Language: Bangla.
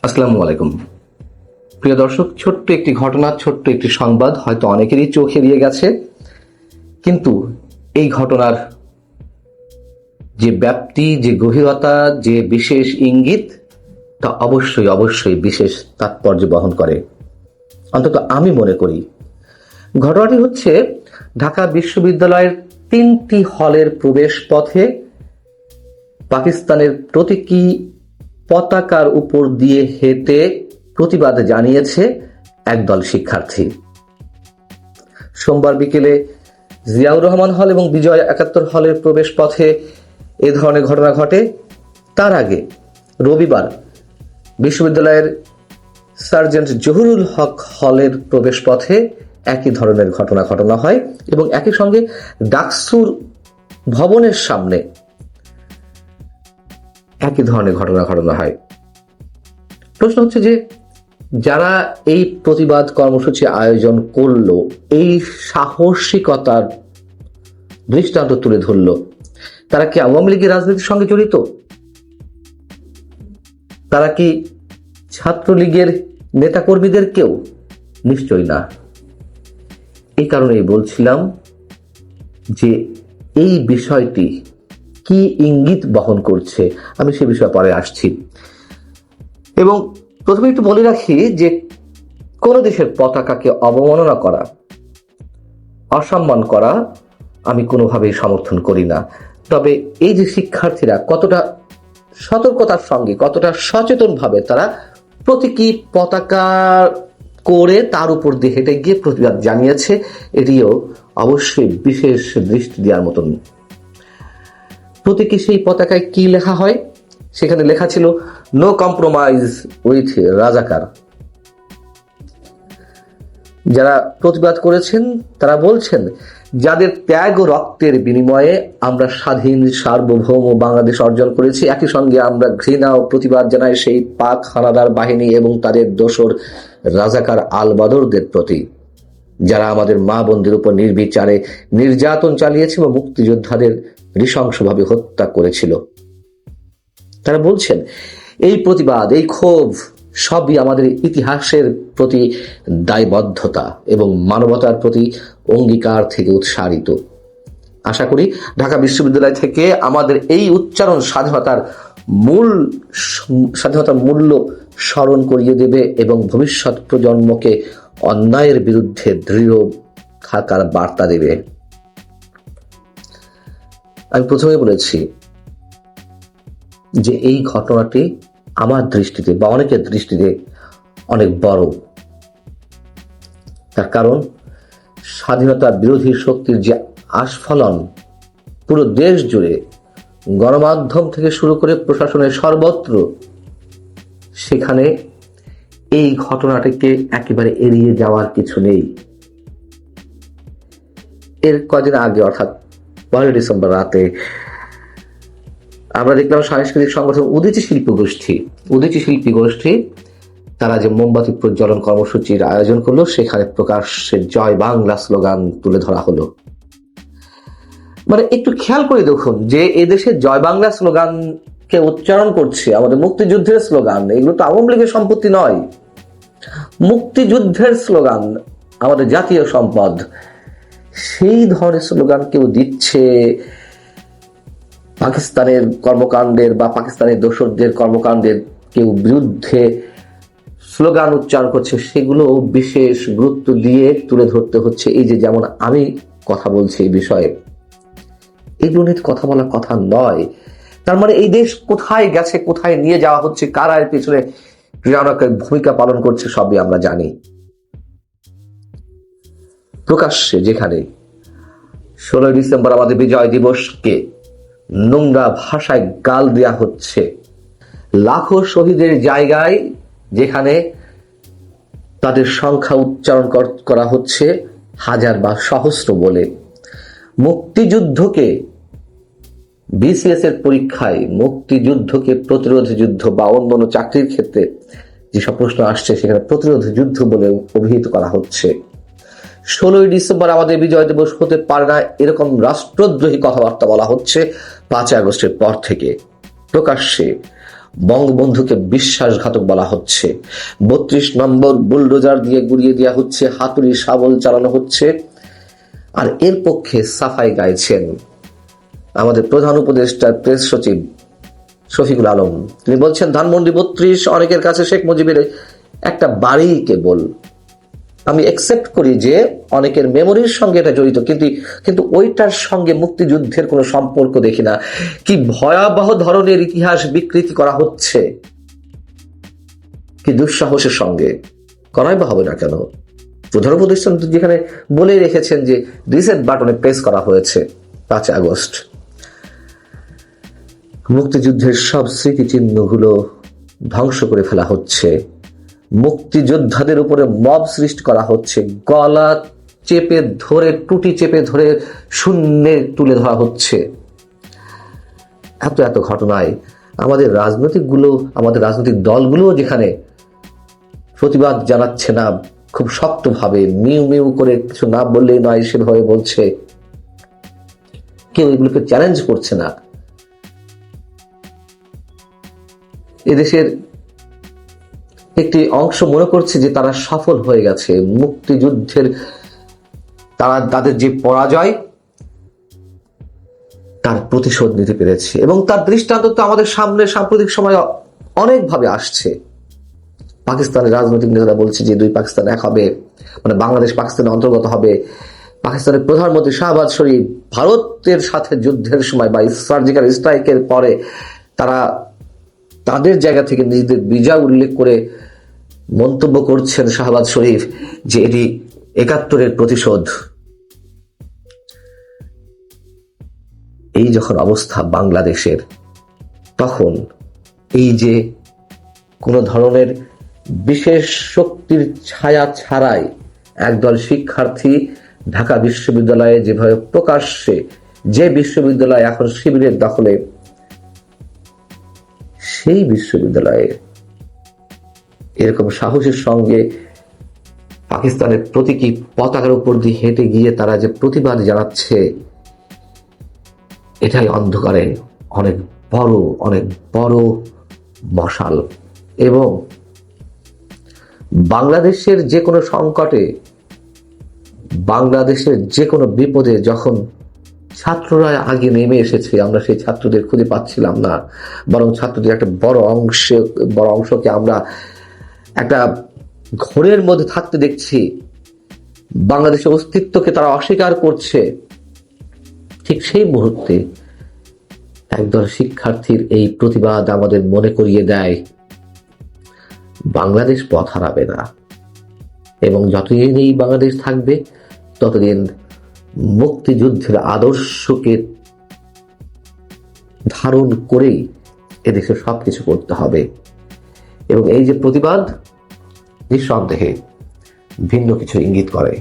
আসসালামু আলাইকুম। প্রিয় দর্শক, ছোট্ট একটি ঘটনা, ছোট্ট একটি সংবাদ হয়তো অনেকেরই চোখ এড়িয়ে গেছে, কিন্তু এই ঘটনার যে ব্যাপ্তি, যে গভীরতা, যে বিশেষ ইঙ্গিত, তা অবশ্যই অবশ্যই বিশেষ তাৎপর্য বহন করে, অন্তত আমি মনে করি। ঘটনাটি হচ্ছে ঢাকা বিশ্ববিদ্যালয়ের 3টি হলের প্রবেশ পথে পাকিস্তানের প্রতীকী পতাকার উপর দিয়ে হেঁটে প্রতিবাদ জানিয়েছে একদল শিক্ষার্থী। সোমবার বিকেলে জিয়াউর রহমান হল এবং বিজয় 71 হলের প্রবেশ পথে এ ধরনের ঘটনা ঘটে। তার আগে রবিবার বিশ্ববিদ্যালয়ের সার্জেন্ট জহুরুল হক হলের প্রবেশ পথে একই ধরনের ঘটনা হয় এবং একই সঙ্গে ডাকসুর ভবনের সামনে একই ধরনের ঘটনা হয়। প্রশ্ন হচ্ছে যে যারা এই প্রতিবাদ কর্মসূচি আয়োজন করলো, এই সাহসিকতার দৃষ্টান্ত তুলে ধরলো, তারা কি আওয়ামী লীগের রাজনীতির সঙ্গে জড়িত? তারা কি ছাত্রলীগের নেতাকর্মীদের কেউ? নিশ্চয়ই না। এই কারণেই বলছিলাম যে এই বিষয়টি কি ইঙ্গিত বহন করছে, আমি সে বিষয়ে পরে আসছি। এবং প্রথমে একটু বলে রাখি যে কোন দেশের পতাকাকে অবমাননা করা, অসম্মান করা আমি কোনোভাবেই সমর্থন করি না। তবে এই যে শিক্ষার্থীরা কতটা সতর্কতার সঙ্গে, কতটা সচেতনভাবে তারা প্রতীকী পতাকা করে তার উপর দিয়ে হেঁটে গিয়ে প্রতিবাদ জানিয়েছে, এটিও অবশ্যই বিশেষ দৃষ্টি দেওয়ার মতন। প্রতীকী সেই পতাকায় কি লেখা হয়? সেখানে লেখা ছিল নো কম্প্রোমাইজ উইথ রাজাকার। যারা প্রতিবাদ করেছেন তারা বলছেন, যাদের ত্যাগ ও রক্তের বিনিময়ে আমরা স্বাধীন সার্বভৌম বাংলাদেশ অর্জন করেছি, একই সঙ্গে আমরা ঘৃণা ও প্রতিবাদ জানাই সেই পাক হানাদার বাহিনী এবং তাদের দোসর রাজাকার আল বদরদের প্রতি, যারা আমাদের মা বোনদের উপর নির্বিচারে নির্যাতন চালিয়েছে এবং মুক্তিযোদ্ধাদের নৃশংসভাবে হত্যা করেছিল। তারা বলছেন এই প্রতিবাদ, এই ক্ষোভ সবই আমাদের ইতিহাসের প্রতি দায়বদ্ধতা এবং মানবতার প্রতি অঙ্গীকার থেকে উৎসারিত। আশা করি ঢাকা বিশ্ববিদ্যালয় থেকে আমাদের এই উচ্চারণ স্বাধীনতার মূল্য স্মরণ করিয়ে দেবে এবং ভবিষ্যৎ প্রজন্মকে অন্যায়ের বিরুদ্ধে দৃঢ় থাকার বার্তা দেবে। আমি প্রথমে বলেছি যে এই ঘটনাটি আমার দৃষ্টিতে বা অনেকের দৃষ্টিতে অনেক বড়। তার কারণ স্বাধীনতা বিরোধী শক্তির যে আস্ফলন পুরো দেশ জুড়ে, গণমাধ্যম থেকে শুরু করে প্রশাসনের সর্বত্র, সেখানে এই ঘটনাটিকে একেবারে এড়িয়ে যাওয়ার কিছু নেই। এর কদিন আগে অর্থাৎ 1 ডিসেম্বর রাতে আমরা দেখলাম সাংস্কৃতিক সংগঠন উদীচী শিল্পী গোষ্ঠী তারা যে মোমবাতি প্রজ্বলন কর্মসূচির আয়োজন করলো, সেখানে প্রকাশ্যে জয় বাংলা স্লোগান তুলে ধরা হলো। মানে একটু খেয়াল করে দেখুন যে এদেশে জয় বাংলা স্লোগানকে উচ্চারণ করছে আমাদের মুক্তিযুদ্ধের স্লোগান। এগুলো তো আওয়ামী লীগের সম্পত্তি নয়, মুক্তিযুদ্ধের স্লোগান, আমাদের জাতীয় সম্পদ। সেই ধরনের স্লোগান কেউ দিচ্ছে, পাকিস্তানের কর্মকাণ্ডের বা পাকিস্তানের দোসরদের কর্মকাণ্ডের কেউ বিরুদ্ধে স্লোগান উচ্চারণ করছে, সেগুলো বিশেষ গুরুত্ব দিয়ে তুলে ধরতে হচ্ছে। এই যে যেমন আমি কথা বলছি এই বিষয়ে, এগুলো নিয়ে কথা বলার কথা নয়। তার মানে এই দেশ কোথায় গেছে, কোথায় নিয়ে যাওয়া হচ্ছে, কারা এর পেছনে ক্রিয়ানকের ভূমিকা পালন করছে, সবই আমরা জানি। প্রকাশ্যে যেখানে 16 ডিসেম্বর আমাদের বিজয় দিবসকে নোংরা ভাষায় গাল দেয়া হচ্ছে, লাখো শহীদের জায়গায় যেখানে তাদের সংখ্যা উচ্চারণ করা হচ্ছে হাজার বা সহস্র বলে, মুক্তিযুদ্ধকে বিসিএস এর পরীক্ষায় মুক্তিযুদ্ধকে প্রতিরোধ যুদ্ধ বা অন্যান্য চাকরির ক্ষেত্রে যেসব প্রশ্ন আসছে সেখানে প্রতিরোধ যুদ্ধ বলে অভিহিত করা হচ্ছে। 16 ডিসেম্বর আমাদের বিজয় দিবস হতে পারে না, এরকম রাষ্ট্রদ্রোহী কথাবার্তা বলা হচ্ছে 5 আগস্টের পর থেকে। প্রকাশ্যে বঙ্গবন্ধুকে বিশ্বাসঘাতক বলা হচ্ছে, 32 নম্বর বুলডোজার দিয়ে গুড়িয়ে দেওয়া হচ্ছে, হাতুড়ি শাবল চালানো হচ্ছে। আর এর পক্ষে সাফাই গাইছেন আমাদের প্রধান উপদেষ্টা প্রেস সচিব শফিকুল আলম। তিনি বলছেন ধানমন্ডি 32 অনেকের কাছে শেখ মুজিবের একটা বাড়ি কেবল। আমি একসেপ্ট করি যে অনেকের মেমোরির সঙ্গে এটা জড়িত, কিন্তু ওইটার সঙ্গে মুক্তিযুদ্ধের কোনো সম্পর্ক দেখি না। কি ভয়াবহ ধরনের ইতিহাস বিকৃতি করা হচ্ছে, কি দুঃসাহসের সঙ্গে। করাই বা হবে না কেন? প্রধান উপদেষ্টা যেখানে বলে রেখেছেন যে রিসেট বাটনে প্রেস করা হয়েছে 5 আগস্ট। মুক্তিযুদ্ধের সব স্মৃতিচিহ্নগুলো ধ্বংস করে ফেলা হচ্ছে, মুক্তিযোদ্ধাদের উপরে মব সৃষ্টি করা হচ্ছে, গলা চেপে ধরে, টুটি চেপে ধরে শূন্যে তুলে ধরা হচ্ছে। এত ঘটনায় আমাদের রাজনৈতিক দলগুলো যেখানে প্রতিবাদ জানাচ্ছে না, খুব শক্তভাবে মিউ মিউ করে কিছু না বললেই নয় সেভাবে বলছে, কেউ এগুলোকে চ্যালেঞ্জ করছে না। এদেশের একটি অংশ মনে করছে যে তারা সফল হয়ে গেছে, মুক্তিযুদ্ধের তাদের যে পরাজয় তার প্রতিশোধ নিতে পেরেছে। এবং তার দৃষ্টান্ত তো আমাদের সামনে সাম্প্রতিক সময় অনেকভাবে আসছে। পাকিস্তানের রাজনৈতিক নেতারা বলছে যে 2 পাকিস্তান এক হবে, মানে বাংলাদেশ পাকিস্তানের অন্তর্গত হবে। পাকিস্তানের প্রধানমন্ত্রী শাহবাজ শরীফ ভারতের সাথে যুদ্ধের সময় বা সার্জিক্যাল স্ট্রাইকের পরে তারা তাদের জায়গা থেকে নিজেদের বিজয় উল্লেখ করে মন্তব্য করছেন শাহবাজ শরীফ যে এটি 71-এর প্রতিশোধ। এই যখন অবস্থা বাংলাদেশের, তখন এই যে কোন ধরনের বিশেষ শক্তির ছায়া ছাড়াই একদল শিক্ষার্থী ঢাকা বিশ্ববিদ্যালয়ে যেভাবে প্রকাশ্যে, যে বিশ্ববিদ্যালয় এখন শিবিরের দখলে, সেই বিশ্ববিদ্যালয়ে এরকম সাহসের সঙ্গে পাকিস্তানের প্রতীকী পতাকার উপর দিয়ে হেঁটে গিয়ে তারা যে প্রতিবাদ জানাচ্ছে, এটাই অন্ধকারে অনেক বড় মশাল। এবং বাংলাদেশের যে কোনো সংকটে, বাংলাদেশের যে কোনো বিপদে যখন ছাত্ররা আগে নেমে এসেছে, আমরা সেই ছাত্রদের খুঁজে পাচ্ছিলাম না, বরং ছাত্রদের একটা বড় অংশকে আমরা একটা ঘোরের মধ্যে থাকতে দেখছি। বাংলাদেশের অস্তিত্বকে তারা অস্বীকার করছে। ঠিক সেই মুহূর্তে একদল শিক্ষার্থীর এই প্রতিবাদ আমাদের মনে করিয়ে দেয় বাংলাদেশ পথ হারাবে না, এবং যতদিন এই বাংলাদেশ থাকবে ততদিন মুক্তিযুদ্ধের আদর্শকে ধারণ করেই এদেশে সবকিছু করতে হবে। এবং এই যে প্রতিবাদ নিঃসন্দেহে ভিন্ন কিছু ইঙ্গিত করে।